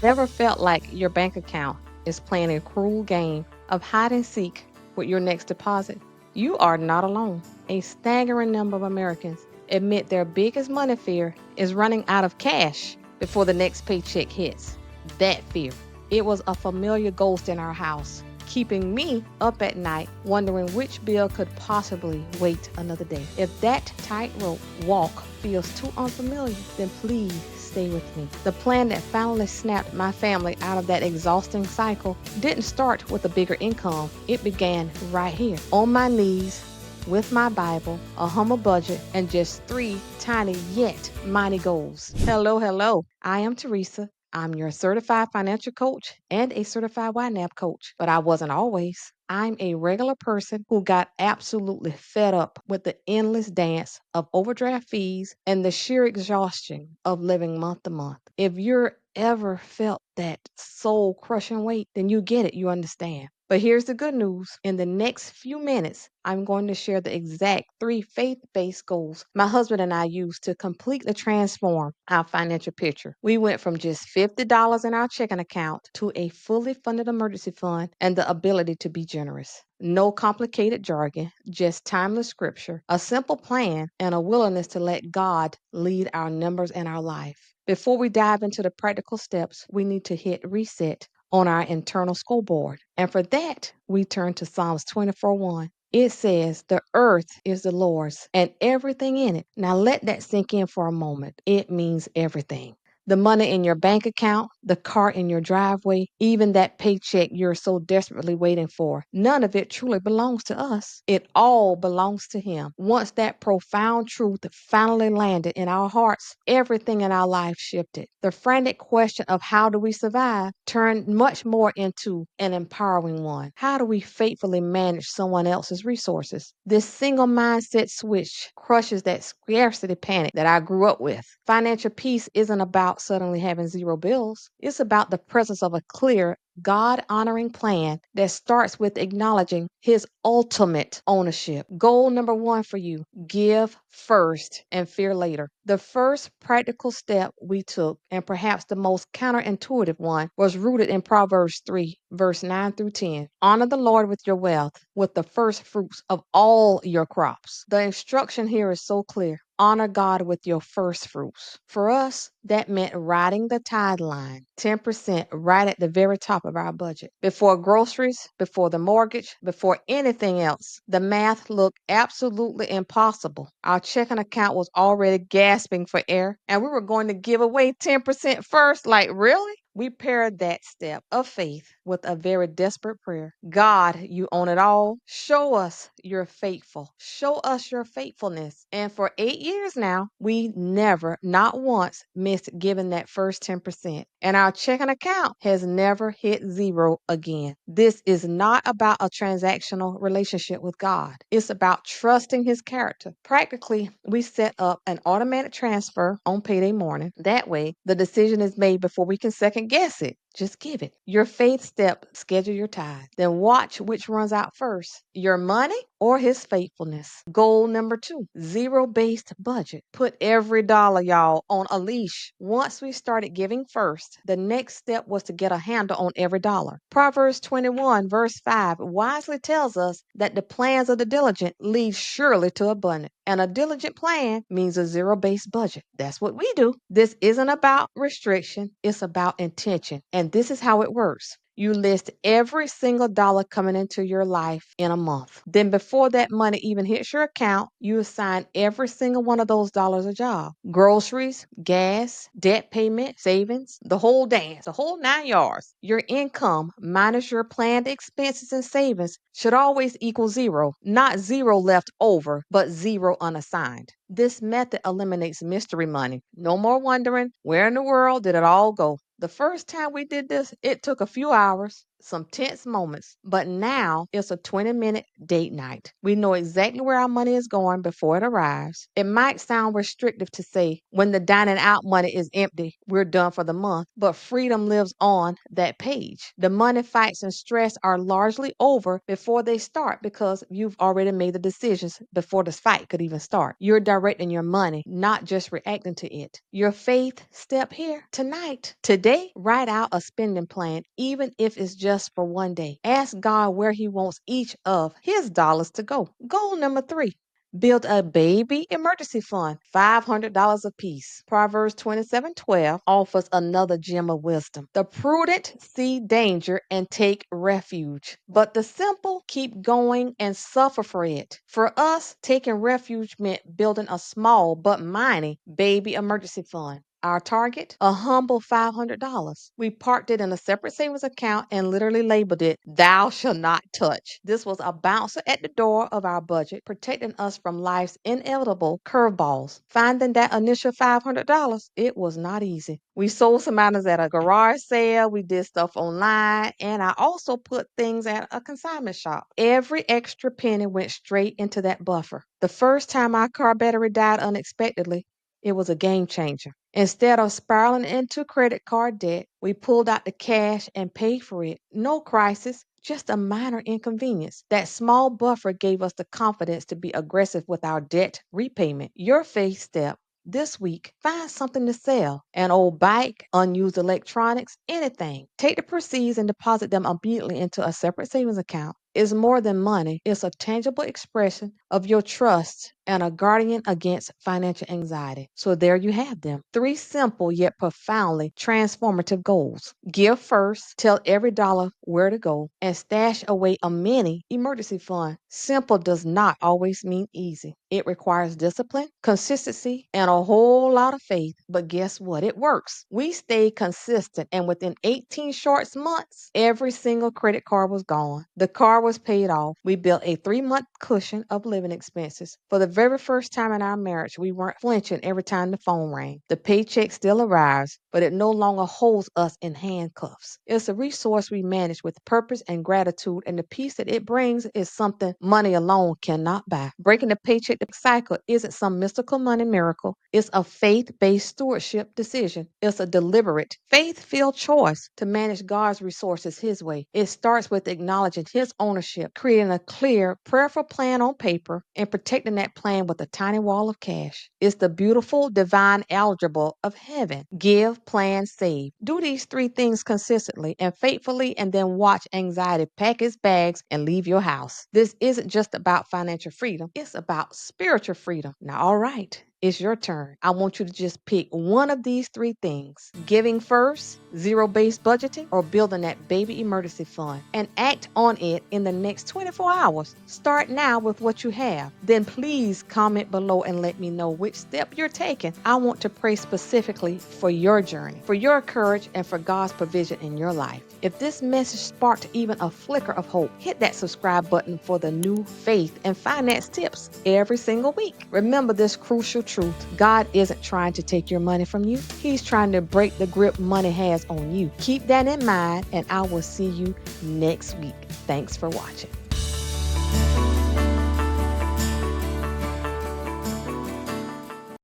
Ever felt like your bank account is playing a cruel game of hide and seek with your next deposit? You are not alone. A staggering number of Americans admit their biggest money fear is running out of cash before the next paycheck hits. That fear. It was a familiar ghost in our house, keeping me up at night wondering which bill could possibly wait another day. If that tightrope walk feels too unfamiliar, then please stay with me. The plan that finally snapped my family out of that exhausting cycle didn't start with a bigger income. It began right here, on my knees, with my Bible, a humble budget, and just three tiny yet mighty goals. Hello, hello. I am Teresa. I'm your certified financial coach and a certified YNAB coach, but I wasn't always. I'm a regular person who got absolutely fed up with the endless dance of overdraft fees and the sheer exhaustion of living month to month. If you're ever felt that soul crushing weight, then you get it, you understand. But here's the good news. In the next few minutes, I'm going to share the exact three faith based goals my husband and I used to completely transform our financial picture. We went from just $50 in our checking account to a fully funded emergency fund and the ability to be generous. No complicated jargon, just timeless scripture, a simple plan, and a willingness to let God lead our numbers and our life. Before we dive into the practical steps, we need to hit reset on our internal scoreboard. And for that, we turn to Psalms 24:1. It says, "The earth is the Lord's and everything in it." Now let that sink in for a moment. It means everything. The money in your bank account, the car in your driveway, even that paycheck you're so desperately waiting for. None of it truly belongs to us. It all belongs to Him. Once that profound truth finally landed in our hearts, everything in our life shifted. The frantic question of how do we survive turned much more into an empowering one. How do we faithfully manage someone else's resources? This single mindset switch crushes that scarcity panic that I grew up with. Financial peace isn't about suddenly having zero bills. It's about the presence of a clear, God honoring plan that starts with acknowledging His ultimate ownership. Goal number one for you: give first and fear later. The first practical step we took, and perhaps the most counterintuitive one, was rooted in Proverbs 3, verse 9 through 10. Honor the Lord with your wealth, with the first fruits of all your crops. The instruction here is so clear. Honor God with your first fruits. For us, that meant riding the tide line, 10% right at the very top of our budget. Before groceries, before the mortgage, before anything else, the math looked absolutely impossible. Our checking account was already gasping for air, and we were going to give away 10% first. Like, really? We paired that step of faith with a very desperate prayer. God, you own it all. Show us you're faithful. Show us your faithfulness. And for 8 years now, we never, not once, missed giving that first 10%. And our checking account has never hit zero again. This is not about a transactional relationship with God. It's about trusting His character. Practically, we set up an automatic transfer on payday morning. That way, the decision is made before we can second guess it. Just give it. Your faith step, schedule your tithe. Then watch which runs out first, your money or His faithfulness. Goal number two, zero-based budget. Put every dollar, y'all, on a leash. Once we started giving first, the next step was to get a handle on every dollar. Proverbs 21, verse 5 wisely tells us that the plans of the diligent lead surely to abundance. And a diligent plan means a zero-based budget. That's what we do. This isn't about restriction, it's about intention. And this is how it works. You list every single dollar coming into your life in a month. Then before that money even hits your account, you assign every single one of those dollars a job. Groceries, gas, debt payment, savings, the whole dance, the whole 9 yards. Your income minus your planned expenses and savings should always equal zero. Not zero left over, but zero unassigned. This method eliminates mystery money. No more wondering, where in the world did it all go? The first time we did this, it took a few hours. some tense moments, but now it's a 20-minute date night. We know exactly where our money is going before it arrives. It might sound restrictive to say when the dining out money is empty, we're done for the month, but freedom lives on that page. The money fights and stress are largely over before they start because you've already made the decisions before the fight could even start. You're directing your money, not just reacting to it. Your faith step here tonight. Today, write out a spending plan, even if it's just for one day. Ask God where He wants each of His dollars to go. Goal number 3. Build a baby emergency fund, $500 apiece. Proverbs 27:12 offers another gem of wisdom. The prudent see danger and take refuge, but the simple keep going and suffer for it. For us, taking refuge meant building a small but mighty baby emergency fund. Our target, a humble $500. We parked it in a separate savings account and literally labeled it, "Thou shalt not touch." This was a bouncer at the door of our budget, protecting us from life's inevitable curveballs. Finding that initial $500, it was not easy. We sold some items at a garage sale, we did stuff online, and I also put things at a consignment shop. Every extra penny went straight into that buffer. The first time our car battery died unexpectedly, it was a game changer. Instead of spiraling into credit card debt, we pulled out the cash and paid for it. No crisis, just a minor inconvenience. That small buffer gave us the confidence to be aggressive with our debt repayment. Your faith step this week, find something to sell, an old bike, unused electronics, anything. Take the proceeds and deposit them immediately into a separate savings account. It's more than money, it's a tangible expression of your trust and a guardian against financial anxiety. So there you have them. 3 simple yet profoundly transformative goals. Give first, tell every dollar where to go, and stash away a mini emergency fund. Simple does not always mean easy. It requires discipline, consistency, and a whole lot of faith. But guess what? It works. We stayed consistent, and within 18 short months, every single credit card was gone. The car was paid off. We built a 3-month cushion of living expenses. For the very first time in our marriage, we weren't flinching every time the phone rang. The paycheck still arrives, but it no longer holds us in handcuffs. It's a resource we manage with purpose and gratitude, and the peace that it brings is something money alone cannot buy. Breaking the paycheck cycle isn't some mystical money miracle. It's a faith-based stewardship decision. It's a deliberate, faith-filled choice to manage God's resources His way. It starts with acknowledging His ownership, creating a clear, prayerful plan on paper, and protecting that plan with a tiny wall of cash. It's the beautiful, divine algebra of heaven. Give, plan, save. Do these 3 things consistently and faithfully, and then watch anxiety pack its bags and leave your house. This isn't just about financial freedom. It's about spiritual freedom. Now, all right. It's your turn. I want you to just pick one of these 3 things: giving first, zero-based budgeting, or building that baby emergency fund, and act on it in the next 24 hours. Start now with what you have. Then please comment below and let me know which step you're taking. I want to pray specifically for your journey, for your courage, and for God's provision in your life. If this message sparked even a flicker of hope, hit that subscribe button for the new faith and finance tips every single week. Remember this crucial truth: God isn't trying to take your money from you. He's trying to break the grip money has on you. Keep that in mind, and I will see you next week. Thanks for watching.